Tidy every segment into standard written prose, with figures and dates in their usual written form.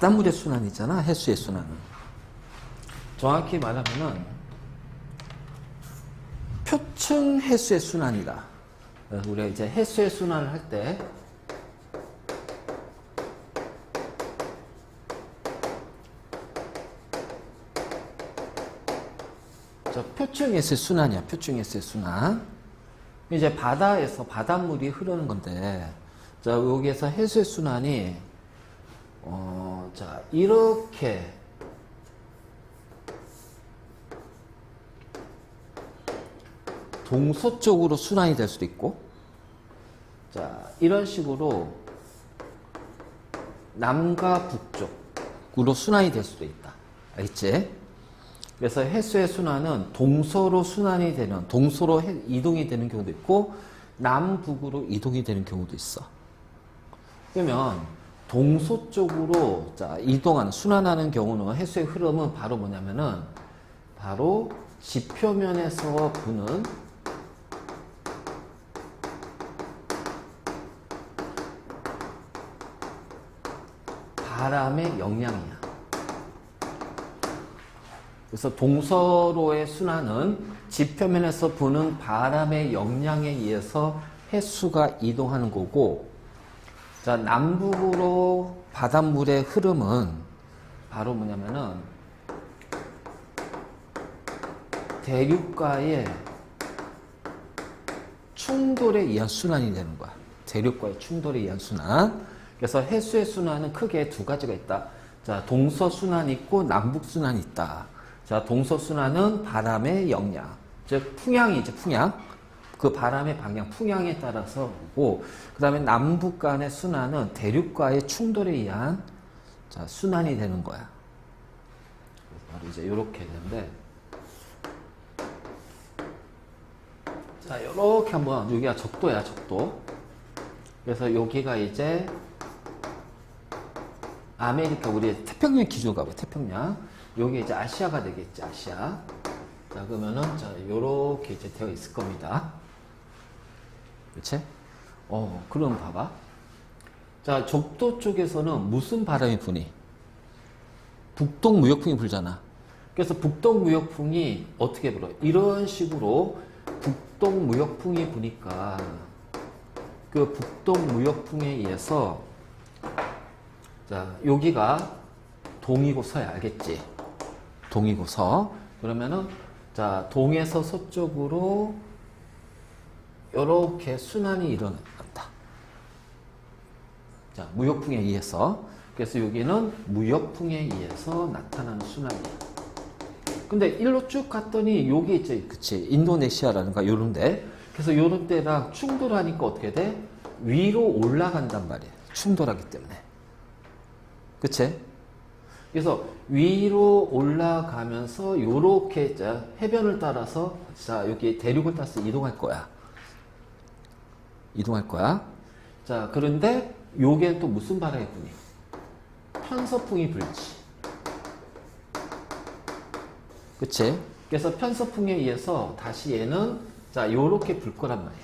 바닷물의 순환이잖아. 해수의 순환은. 정확히 말하면은 표층 해수의 순환이다. 우리가 이제 해수의 순환을 할 때 표층 해수의 순환이야. 표층 해수의 순환. 이제 바다에서 바닷물이 흐르는 건데, 자, 여기에서 해수의 순환이, 자, 이렇게, 동서쪽으로 순환이 될 수도 있고, 자, 이런 식으로 남과 북쪽으로 순환이 될 수도 있다. 알겠지? 그래서 해수의 순환은 동서로 순환이 되는, 동서로 이동이 되는 경우도 있고, 남북으로 이동이 되는 경우도 있어. 그러면 동서쪽으로 자, 이동하는, 순환하는 경우는 해수의 흐름은 바로 뭐냐면은, 바로 지표면에서 부는 바람의 영향이야. 그래서 동서로의 순환은 지표면에서 부는 바람의 영향에 의해서 해수가 이동하는 거고, 자, 남북으로 바닷물의 흐름은 바로 뭐냐면은 대륙과의 충돌에 의한 순환이 되는 거야. 대륙과의 충돌에 의한 순환. 그래서 해수의 순환은 크게 두 가지가 있다. 자, 동서 순환이 있고 남북 순환이 있다. 자, 동서 순환은 바람의 영향, 즉 풍향이죠, 풍향. 그 바람의 방향, 풍향에 따라서 오고, 그 다음에 남북 간의 순환은 대륙과의 충돌에 의한 자, 순환이 되는 거야. 바로 이제 이렇게 되는데, 자, 이렇게 한번, 여기가 적도야, 적도. 그래서 여기가 이제 아메리카, 우리 태평양 기준으로 가봐, 태평양. 여기 이제 아시아가 되겠지, 아시아. 자, 그러면은, 자, 요렇게 이제 되어 있을 겁니다. 그치? 그럼 봐봐. 자, 적도 쪽에서는 무슨 바람이 부니? 북동 무역풍이 불잖아. 그래서 북동 무역풍이 어떻게 불어? 이런 식으로 북동 무역풍이 부니까 그 북동 무역풍에 의해서 자, 여기가 동이고 서야, 알겠지? 동이고 서. 그러면은 자, 동에서 서쪽으로 이렇게 순환이 일어났다. 자, 무역풍에 의해서. 그래서 여기는 무역풍에 의해서 나타나는 순환이야. 근데 일로 쭉 갔더니 여기 있지, 그치? 인도네시아라든가 요런데. 그래서 요런 데랑 충돌하니까 어떻게 돼? 위로 올라간단 말이야. 충돌하기 때문에. 그치? 그래서 위로 올라가면서 요렇게 자, 해변을 따라서 자, 여기 대륙을 따라서 이동할 거야. 이동할 거야. 자, 그런데 요게 또 무슨 바람이 부니? 편서풍이 불지. 그치? 그래서 편서풍에 의해서 다시 얘는 자, 요렇게 불 거란 말이야.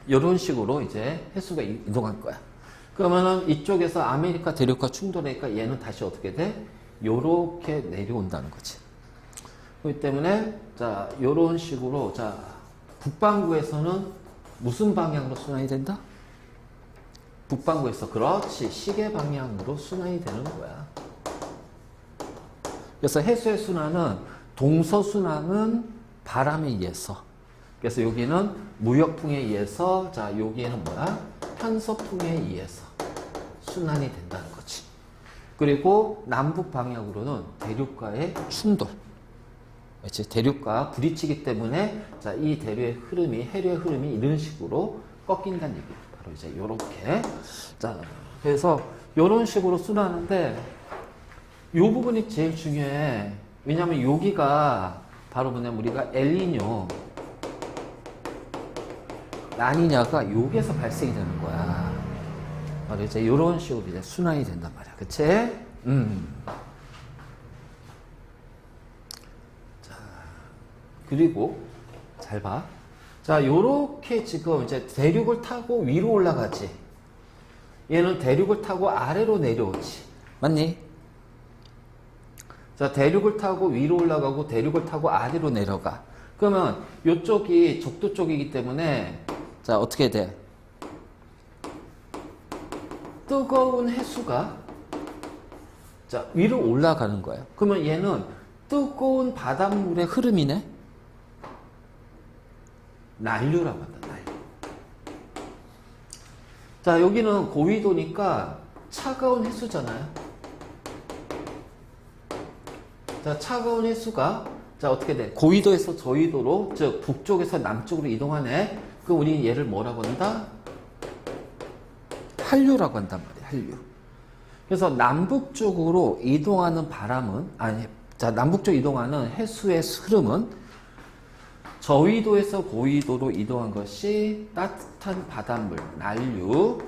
요런 식으로 이제 해수가 이동할 거야. 그러면은 이쪽에서 아메리카 대륙과 충돌하니까 얘는 다시 어떻게 돼? 요렇게 내려온다는 거지. 그렇기 때문에 자, 요런 식으로 자, 북반구에서는 무슨 방향으로 순환이 된다? 북반구에서 그렇지, 시계 방향으로 순환이 되는 거야. 그래서 해수의 순환은 동서 순환은 바람에 의해서, 그래서 여기는 무역풍에 의해서, 자, 여기에는 뭐야? 편서풍에 의해서 순환이 된다는 거지. 그리고 남북 방향으로는 대륙과의 충돌. 그렇지? 대륙과 부딪히기 때문에 자, 이 대류의 흐름이, 해류의 흐름이 이런 식으로 꺾인다는 얘기예요. 바로 이제 요렇게. 자, 그래서 요런 식으로 순환하는데 이 부분이 제일 중요해. 왜냐면 여기가 바로 뭐냐면 우리가 엘니뇨, 라니냐가 여기에서 발생이 되는 거야. 바로 이제 이런 식으로 이제 순환이 된단 말이야. 그치? 자, 그리고, 잘 봐. 자, 요렇게 지금 이제 대륙을 타고 위로 올라가지. 얘는 대륙을 타고 아래로 내려오지. 맞니? 자, 대륙을 타고 위로 올라가고 대륙을 타고 아래로 내려가. 그러면 이쪽이 적도 쪽이기 때문에 자, 어떻게 돼? 뜨거운 해수가 자, 위로 올라가는 거예요. 그러면 얘는 뜨거운 바닷물의 흐름이네? 난류라고 한다, 난류. 자, 여기는 고위도니까 차가운 해수잖아요. 자, 차가운 해수가 자, 어떻게 돼? 고위도에서 저위도로, 즉 북쪽에서 남쪽으로 이동하네. 그럼 우리는 얘를 뭐라고 한다? 한류라고 한단 말이야, 한류. 그래서 남북 쪽으로 이동하는 바람은 아니, 자, 남북 쪽 이동하는 해수의 흐름은 저위도에서 고위도로 이동한 것이 따뜻한 바닷물, 난류.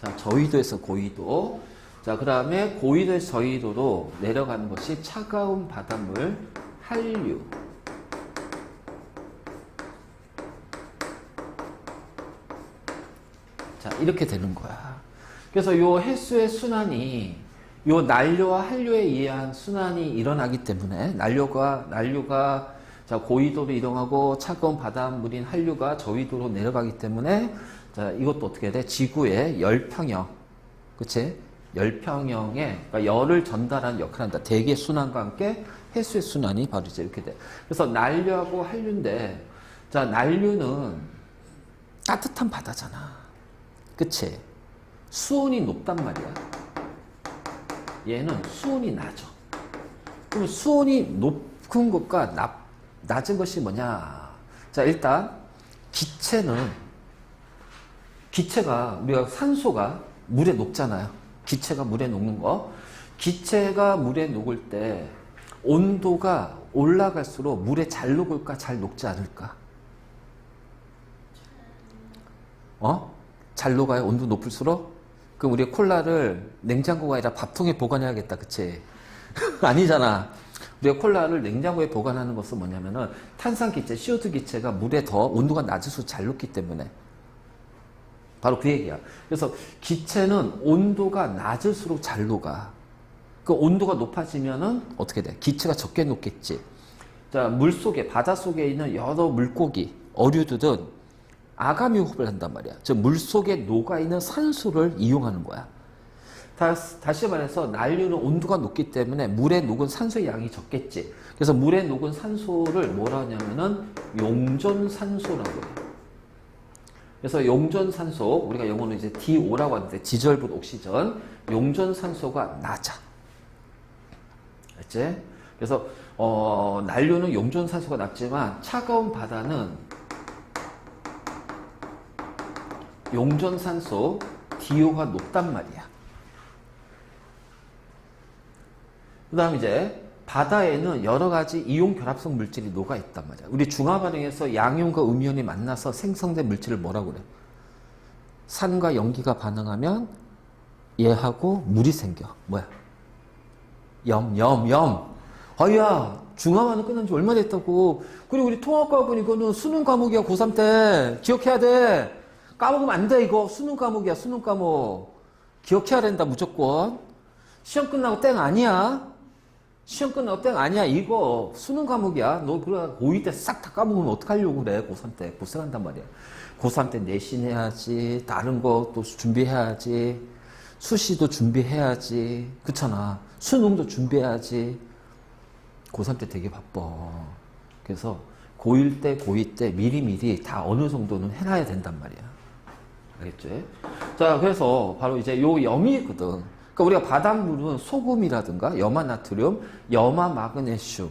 자, 저위도에서 고위도. 자, 그 다음에 고위도에서 저위도로 내려가는 것이 차가운 바닷물, 한류. 자, 이렇게 되는 거야. 그래서 요 해수의 순환이 요 난류와 한류에 의한 순환이 일어나기 때문에 난류가 자, 고위도로 이동하고 차가운 바닷물인 한류가 저위도로 내려가기 때문에 자, 이것도 어떻게 돼? 지구의 열평형. 그치? 열평형에 그러니까 열을 전달하는 역할을 한다. 대기의 순환과 함께 해수의 순환이 바로 이제 이렇게 돼. 그래서 난류하고 한류인데 자, 난류는 따뜻한 바다잖아. 그치? 수온이 높단 말이야. 얘는 수온이 낮아. 그럼 수온이 높은 것과 낮은 것이 뭐냐? 자, 일단 기체가 우리가 산소가 물에 녹잖아요. 기체가 물에 녹는 거. 기체가 물에 녹을 때 온도가 올라갈수록 물에 잘 녹을까, 잘 녹지 않을까? 잘 녹아요? 온도 높을수록? 그럼 우리 콜라를 냉장고가 아니라 밥통에 보관해야겠다. 그치? 아니잖아. 우리가 콜라를 냉장고에 보관하는 것은 뭐냐면은 탄산기체, CO2 기체가 물에 더 온도가 낮을수록 잘 녹기 때문에. 바로 그 얘기야. 그래서 기체는 온도가 낮을수록 잘 녹아. 그 온도가 높아지면은 어떻게 돼? 기체가 적게 녹겠지. 자, 물 속에, 바다 속에 있는 여러 물고기, 어류들은 아가미 호흡을 한단 말이야. 즉, 물 속에 녹아있는 산소를 이용하는 거야. 다시 말해서 난류는 온도가 높기 때문에 물에 녹은 산소의 양이 적겠지. 그래서 물에 녹은 산소를 뭐라 하냐면은 용존산소라고 해요. 그래서 용존산소, 우리가 영어로 이제 DO라고 하는데 디졸브드 옥시전, 용존산소가 낮아. 알지? 그래서 난류는 용존산소가 낮지만 차가운 바다는 용존산소 DO가 높단 말이야. 그 다음 이제 바다에는 여러 가지 이온 결합성 물질이 녹아 있단 말이야. 우리 중화 반응에서 양이온과 음이온이 만나서 생성된 물질을 뭐라고 그래? 산과 염기가 반응하면 얘하고 물이 생겨. 뭐야? 염. 아야, 중화 반응 끝난 지 얼마 됐다고. 그리고 우리 통합과학은 이거는 수능 과목이야. 고3 때. 기억해야 돼. 까먹으면 안 돼, 이거. 수능 과목이야, 수능 과목. 기억해야 된다, 무조건. 시험 끝나고 땡 아니야. 시험 끝나고 땡 아니야. 이거 수능 과목이야. 너 그래 고2 때 싹 다 까먹으면 어떡하려고 그래. 고3 때 고생한단 말이야. 고3 때 내신 해야지. 다른 것도 준비해야지. 수시도 준비해야지. 그렇잖아. 수능도 준비해야지. 고3 때 되게 바빠. 그래서 고1 때, 고2 때 미리미리 다 어느 정도는 해놔야 된단 말이야. 알겠지? 자, 그래서 바로 이제 요 염이거든. 그러니까 우리가 바닷물은 소금이라든가 염화나트륨, 염화마그네슘,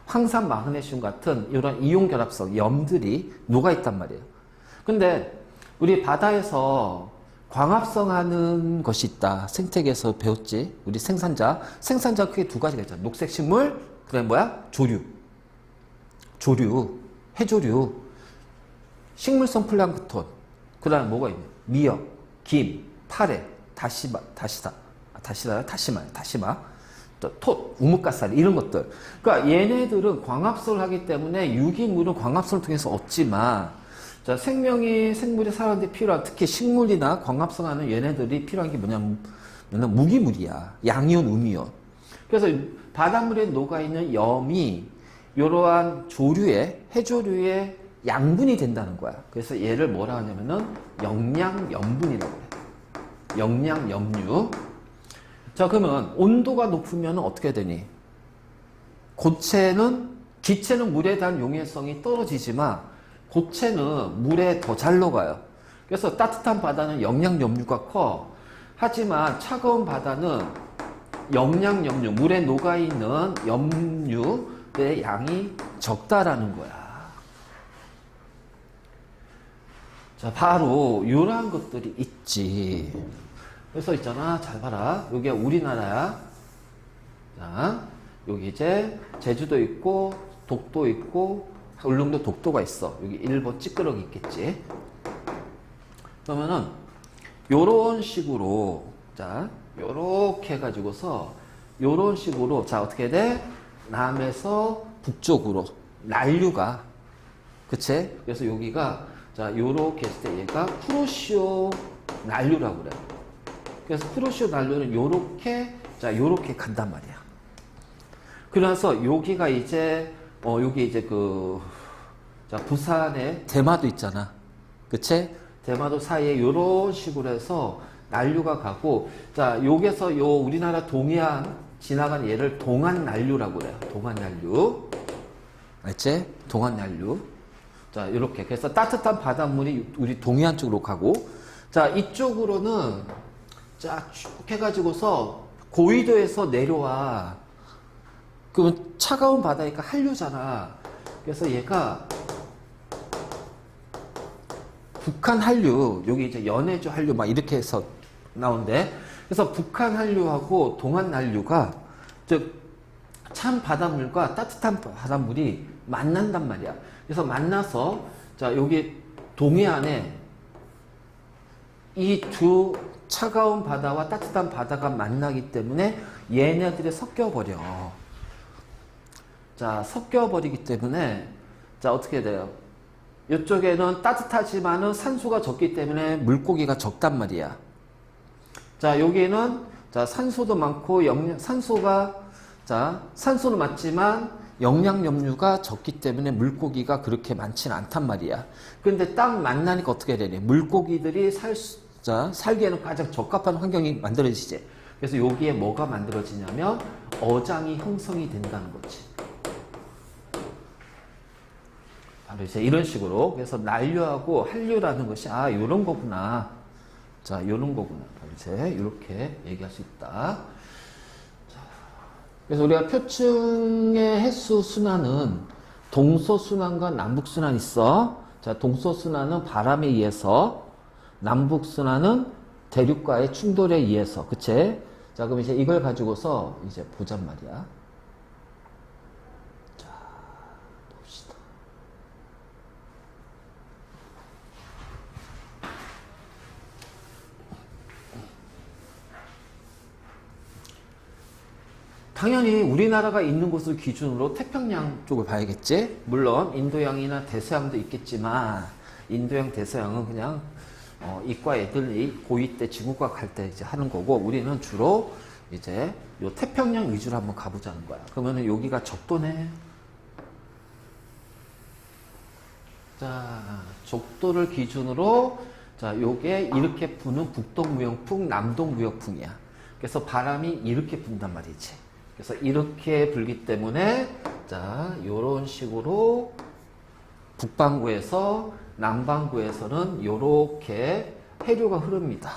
황산마그네슘 같은 이런 이온 결합성 염들이 녹아있단 말이에요. 근데 우리 바다에서 광합성하는 것이 있다. 생태계에서 배웠지. 우리 생산자 크게 두 가지가 있잖아. 녹색 식물, 그다음에 뭐야? 조류, 해조류, 식물성 플랑크톤, 그 다음에 뭐가 있냐? 미역, 김, 파래, 다시마, 톳, 우뭇가사리 이런 것들. 그러니까 얘네들은 광합성을 하기 때문에 유기물은 광합성을 통해서 얻지만 자, 생물이 살아가는데 필요한, 특히 식물이나 광합성하는 얘네들이 필요한 게 뭐냐면 무기물이야. 양이온, 음이온. 그래서 바닷물에 녹아있는 염이 이러한 해조류의 양분이 된다는 거야. 그래서 얘를 뭐라 하냐면은 영양염분이라고 그래. 영양염류. 자, 그러면 온도가 높으면 어떻게 되니? 기체는 물에 대한 용해성이 떨어지지만 고체는 물에 더 잘 녹아요. 그래서 따뜻한 바다는 영양염류가 커. 하지만 차가운 바다는 영양염류, 물에 녹아있는 염류의 양이 적다라는 거야. 자, 바로 이러한 것들이 있지. 그래서 있잖아, 잘 봐라. 여기가 우리나라야. 자, 여기 이제 제주도 있고 독도 있고 울릉도 독도가 있어. 여기 일본 찌끄러기 있겠지. 그러면은 요런 식으로, 자, 요렇게 해가지고서 요런 식으로, 자, 어떻게 돼? 남에서 북쪽으로 난류가, 그치? 그래서 여기가, 자, 요렇게 했을 때 얘가 쿠로시오 난류라고 그래. 그래서 쿠로시오 난류는 요렇게, 자, 요렇게 간단 말이야. 그래서 여기가 이제 여기 이제 자, 부산에 대마도 있잖아. 그치? 대마도 사이에 요런 식으로 해서 난류가 가고, 자, 여기서 우리나라 동해안 지나간 얘를 동안난류라고 그래요. 동안난류. 알지? 동안난류. 자, 요렇게. 그래서 따뜻한 바닷물이 우리 동해안 쪽으로 가고, 자, 이쪽으로는 쫙 쭉 해가지고서 고위도에서 내려와. 그러면 차가운 바다니까 한류잖아. 그래서 얘가 북한 한류, 여기 이제 연해주 한류 막 이렇게 해서 나온대. 그래서 북한 한류하고 동안 한류가, 즉 찬 바닷물과 따뜻한 바닷물이 만난단 말이야. 그래서 만나서, 자, 여기 동해안에 이 두 차가운 바다와 따뜻한 바다가 만나기 때문에 얘네들이 섞여버려. 자, 섞여버리기 때문에, 자, 어떻게 돼요? 이쪽에는 따뜻하지만은 산소가 적기 때문에 물고기가 적단 말이야. 자, 여기는, 자, 산소도 많고, 산소는 많지만 영양염류가 적기 때문에 물고기가 그렇게 많지는 않단 말이야. 그런데 딱 만나니까 어떻게 되니? 물고기들이 살기에는 가장 적합한 환경이 만들어지지. 그래서 여기에 뭐가 만들어지냐면 어장이 형성이 된다는 거지. 바로 이제 이런 식으로. 그래서 난류하고 한류라는 것이, 아, 요런 거구나. 자, 요런 거구나. 바로 이제 이렇게 얘기할 수 있다. 자, 그래서 우리가 표층의 횟수 순환은 동서순환과 남북순환이 있어. 자, 동서순환은 바람에 의해서, 남북순환은 대륙과의 충돌에 의해서. 그치? 자, 그럼 이제 이걸 가지고서 이제 보잔 말이야. 자, 봅시다. 당연히 우리나라가 있는 곳을 기준으로 태평양 쪽을 봐야겠지? 물론 인도양이나 대서양도 있겠지만, 인도양, 대서양은 그냥 이과 애들이 고2 때 지구과학 할 때 이제 하는 거고, 우리는 주로 이제 요 태평양 위주로 한번 가보자는 거야. 그러면은 여기가 적도네. 자, 적도를 기준으로, 자, 요게 이렇게 부는 북동무역풍, 남동무역풍이야. 그래서 바람이 이렇게 분단 말이지. 그래서 이렇게 불기 때문에, 자, 요런 식으로 북반구에서 남반구에서는 요렇게 해류가 흐릅니다.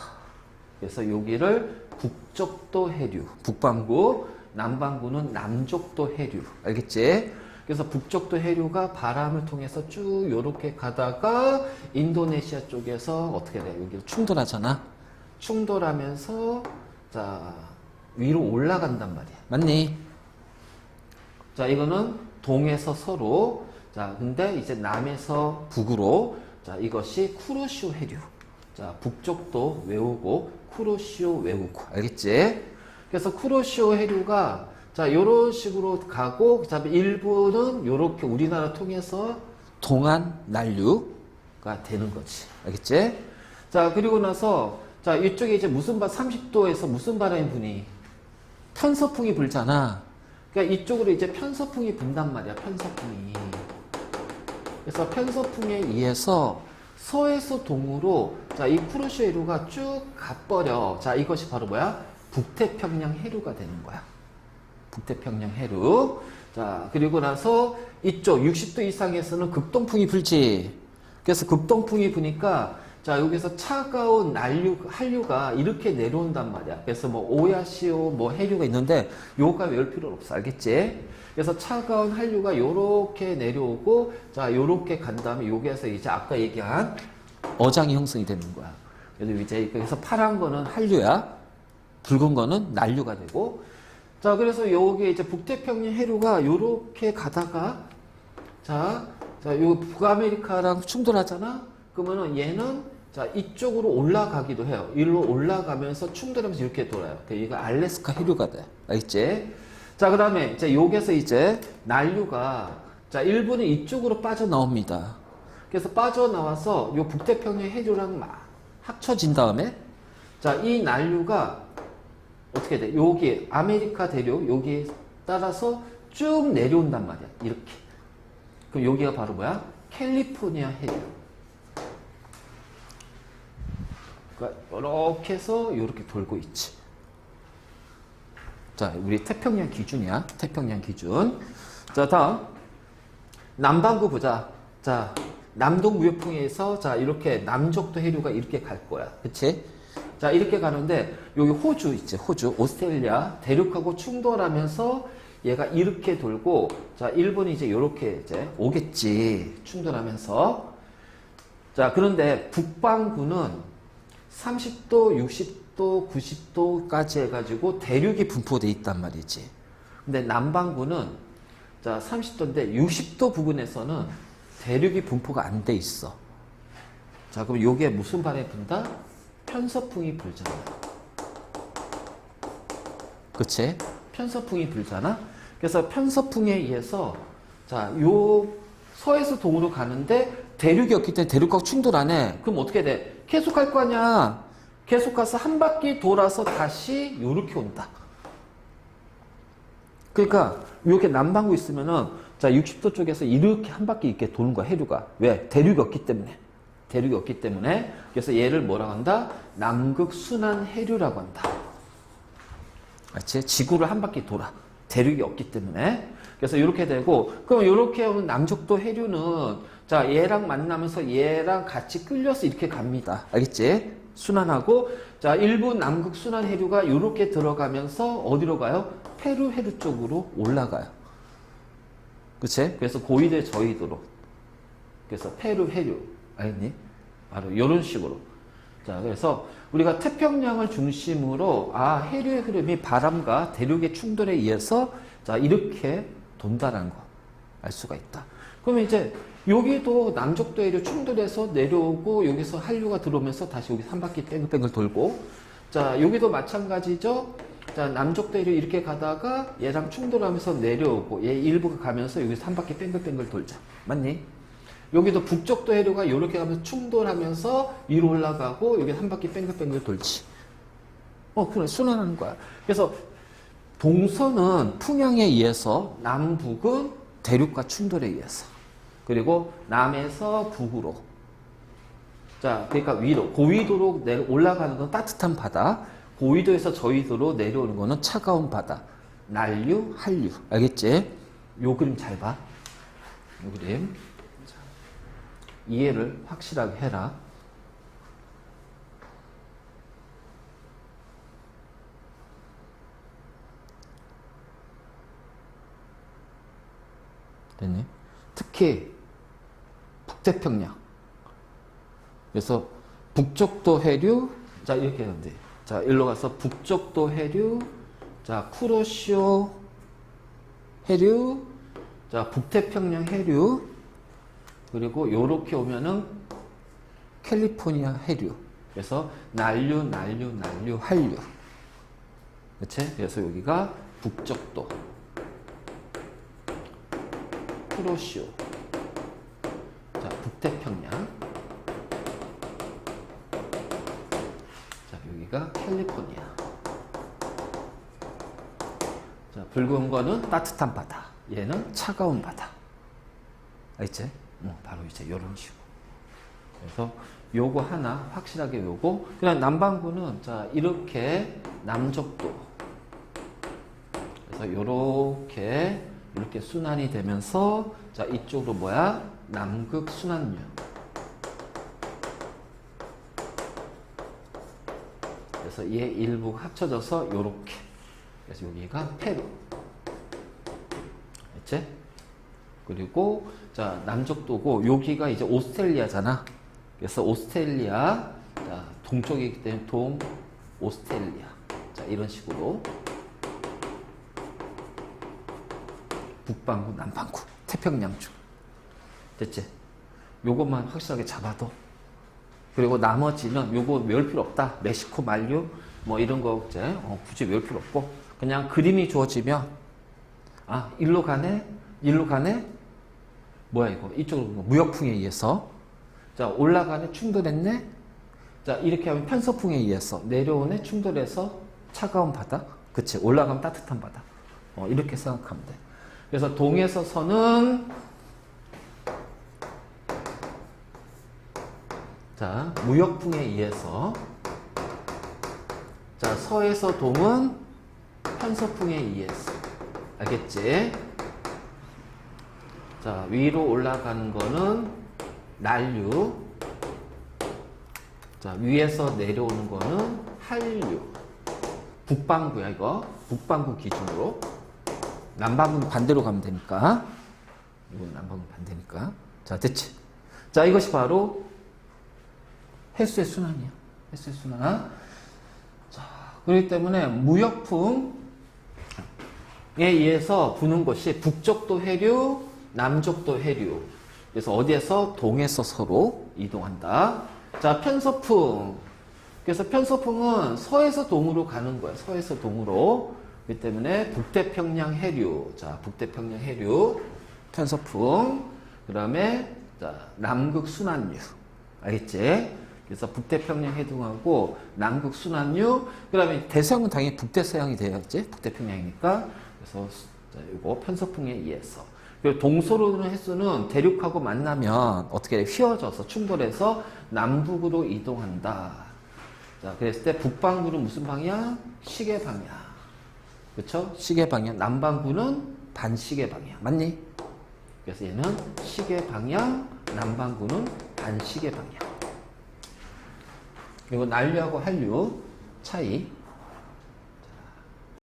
그래서 여기를 북적도 해류, 북반구, 남반구는 남적도 해류. 알겠지? 그래서 북적도 해류가 바람을 통해서 쭉 요렇게 가다가 인도네시아 쪽에서 어떻게 돼? 여기 충돌하잖아. 충돌하면서, 자, 위로 올라간단 말이야. 맞니? 자, 이거는 동에서 서로, 자, 근데 이제 남에서 북으로, 자, 이것이 쿠로시오 해류. 자, 북쪽도 외우고, 쿠로시오 외우고. 알겠지? 그래서 쿠로시오 해류가, 자, 요런 식으로 가고, 그 다음에 일부는 요렇게 우리나라 통해서 동안 난류, 되는 거지. 알겠지? 자, 그리고 나서, 자, 이쪽에 이제 무슨 30도에서 무슨 바람이 부니? 편서풍이 불잖아. 그러니까 이쪽으로 이제 편서풍이 분단 말이야, 편서풍이. 그래서 편서풍에 의해서 서에서 동으로, 자, 이 쿠로시오 해류가 쭉 가버려. 자, 이것이 바로 뭐야? 북태평양 해류가 되는 거야. 북태평양 해류. 자, 그리고 나서 이쪽 60도 이상에서는 극동풍이 불지. 그래서 극동풍이 부니까 자, 여기서 차가운 한류가 이렇게 내려온단 말이야. 그래서 뭐 오야시오 뭐 해류가 있는데 요가 외울 필요는 없어. 알겠지? 그래서 차가운 한류가 요렇게 내려오고 자, 요렇게 간 다음에 여기에서 이제 아까 얘기한 어장이 형성이 되는 거야. 그래서 이제 그래서 파란 거는 한류야. 붉은 거는 난류가 되고 자, 그래서 여기 이제 북태평양 해류가 요렇게 가다가 자, 요 북아메리카랑 충돌하잖아? 그러면은 얘는 자, 이쪽으로 올라가기도 해요. 일로 올라가면서 충돌하면서 이렇게 돌아요. 얘가 알래스카 해류가 돼. 알겠지? 자, 그 다음에 이제 여기서 이제 난류가 자, 일부는 이쪽으로 빠져나옵니다. 그래서 빠져나와서 요 북태평양 해류랑 막 합쳐진 다음에 자, 이 난류가 어떻게 돼? 여기 아메리카 대륙 여기에 따라서 쭉 내려온단 말이야. 이렇게. 그럼 여기가 바로 뭐야? 캘리포니아 해류. 그러니까 이렇게 해서 이렇게 돌고 있지. 자, 우리 태평양 기준이야. 태평양 기준. 자, 다음 남반구 보자. 자, 남동무역풍에서 자, 이렇게 남쪽도 해류가 이렇게 갈 거야. 그치? 자, 이렇게 가는데 여기 호주 있지. 호주, 오스트레일리아 대륙하고 충돌하면서 얘가 이렇게 돌고 자, 일본이 이제 이렇게 이제 오겠지. 충돌하면서. 자, 그런데 북반구는 30도, 60도, 90도까지 해가지고 대륙이 분포되어 있단 말이지. 근데 남반구는 자, 30도인데 60도 부근에서는 대륙이 분포가 안 돼 있어. 자, 그럼 요게 무슨 바람이 분다? 편서풍이 불잖아. 그치? 편서풍이 불잖아? 그래서 편서풍에 의해서 자, 요 서에서 동으로 가는데 대륙이 없기 때문에 대륙과 충돌 안 해. 그럼 어떻게 돼? 계속 갈 거 아니야. 계속 가서 한 바퀴 돌아서 다시 요렇게 온다. 그러니까 이렇게 남반구 있으면은 자, 60도 쪽에서 이렇게 한 바퀴 이렇게 도는 거야, 해류가. 왜? 대륙이 없기 때문에. 대륙이 없기 때문에. 그래서 얘를 뭐라고 한다? 남극 순환 해류라고 한다. 그렇지? 지구를 한 바퀴 돌아. 대륙이 없기 때문에. 그래서 이렇게 되고, 그럼 이렇게 오는 남쪽도 해류는 자, 얘랑 만나면서 얘랑 같이 끌려서 이렇게 갑니다. 알겠지? 순환하고, 자, 일부 남극 순환 해류가 이렇게 들어가면서 어디로 가요? 페루 해류 쪽으로 올라가요. 그치? 그래서 고위대 저위도로. 그래서 페루 해류. 알겠니? 바로 이런 식으로. 자, 그래서 우리가 태평양을 중심으로 해류의 흐름이 바람과 대륙의 충돌에 의해서 자, 이렇게 돈다는 거 알 수가 있다. 그러면 이제 여기도 남쪽도 해류 충돌해서 내려오고 여기서 한류가 들어오면서 다시 여기 한 바퀴 뺑글뺑글 돌고 자, 여기도 마찬가지죠. 자, 남쪽도 해류 이렇게 가다가 얘랑 충돌하면서 내려오고 얘 일부가 가면서 여기서 한 바퀴 뺑글뺑글 돌자. 맞니? 여기도 북쪽도 해류가 이렇게 가면서 충돌하면서 위로 올라가고 여기 한 바퀴 뺑글뺑글 돌지. 그래, 순환하는 거야. 그래서 동서는 풍향에 의해서 남북은 대륙과 충돌에 의해서 그리고 남에서 북으로 자, 그러니까 위로 고위도로 올라가는 건 따뜻한 바다 고위도에서 저위도로 내려오는 거는 차가운 바다 난류, 한류 알겠지? 요 그림 잘 봐. 요 그림 이해를 확실하게 해라. 됐니? 특히 북태평양. 그래서 북쪽도 해류, 자 이렇게 하는데, 자 일로 가서 북쪽도 해류, 자 쿠로시오 해류, 자 북태평양 해류, 그리고 요렇게 오면은 캘리포니아 해류. 그래서 난류, 난류, 난류, 한류. 그치? 그래서 여기가 북쪽도. 쿠로시오. 자, 북태평양. 여기가 캘리포니아. 자, 붉은 거는 따뜻한 바다. 얘는 차가운 바다. 알겠지? 바로 이제 이런 식으로. 그래서 요거 하나 확실하게 요거. 그냥 남반구는 자 이렇게 남쪽도. 그래서 요렇게 이렇게 순환이 되면서 자 이쪽으로 뭐야? 남극 순환류. 그래서 얘 일부가 합쳐져서 요렇게. 그래서 여기가 페루. 알겠지? 그리고 자 남쪽도고 여기가 이제 오스트레일리아잖아. 그래서 오스트레일리아 자, 동쪽이기 때문에 동 오스트레일리아. 자 이런 식으로 북반구, 남반구, 태평양주. 됐지? 요것만 확실하게 잡아도. 그리고 나머지는 요거 외울 필요 없다. 멕시코 만류 뭐 이런 거 이제 굳이 외울 필요 없고 그냥 그림이 주어지면 아 일로 가네, 일로 가네. 뭐야 이거? 이쪽으로 무역풍에 의해서 자 올라가네, 충돌했네. 자 이렇게 하면 편서풍에 의해서 내려오네, 충돌해서 차가운 바다. 그치? 올라가면 따뜻한 바다. 이렇게 생각하면 돼. 그래서 동에서 서는 자 무역풍에 의해서 자 서에서 동은 편서풍에 의해서. 알겠지? 자 위로 올라가는 거는 난류. 자 위에서 내려오는 거는 한류. 북반구야 이거. 북반구 기준으로. 남반구는 반대로 가면 되니까. 이건 남반구 반대니까. 자 됐지? 자 이것이 바로 해수의 순환이야. 해수의 순환. 자 그렇기 때문에 무역풍에 의해서 부는 것이 북쪽도 해류, 남쪽도 해류. 그래서 어디에서? 동에서 서로 이동한다. 자, 편서풍. 그래서 편서풍은 서에서 동으로 가는 거야. 서에서 동으로. 그렇기 때문에 북태평양 해류. 자, 북태평양 해류. 편서풍. 그 다음에, 자, 남극 순환류. 알겠지? 그래서 북태평양 해동하고 남극 순환류. 그 다음에 대서양은 당연히 북대서양이 돼야지. 북태평양이니까. 그래서, 자, 이거 편서풍에 의해서. 그리고 동서로는 해수는 대륙하고 만나면 어떻게 휘어져서 충돌해서 남북으로 이동한다. 자, 그랬을 때 북반구는 무슨 방향? 시계 방향. 그쵸? 시계 방향. 남반구는 반시계 방향. 맞니? 그래서 얘는 시계 방향, 남반구는 반시계 방향. 그리고 난류하고 한류 차이.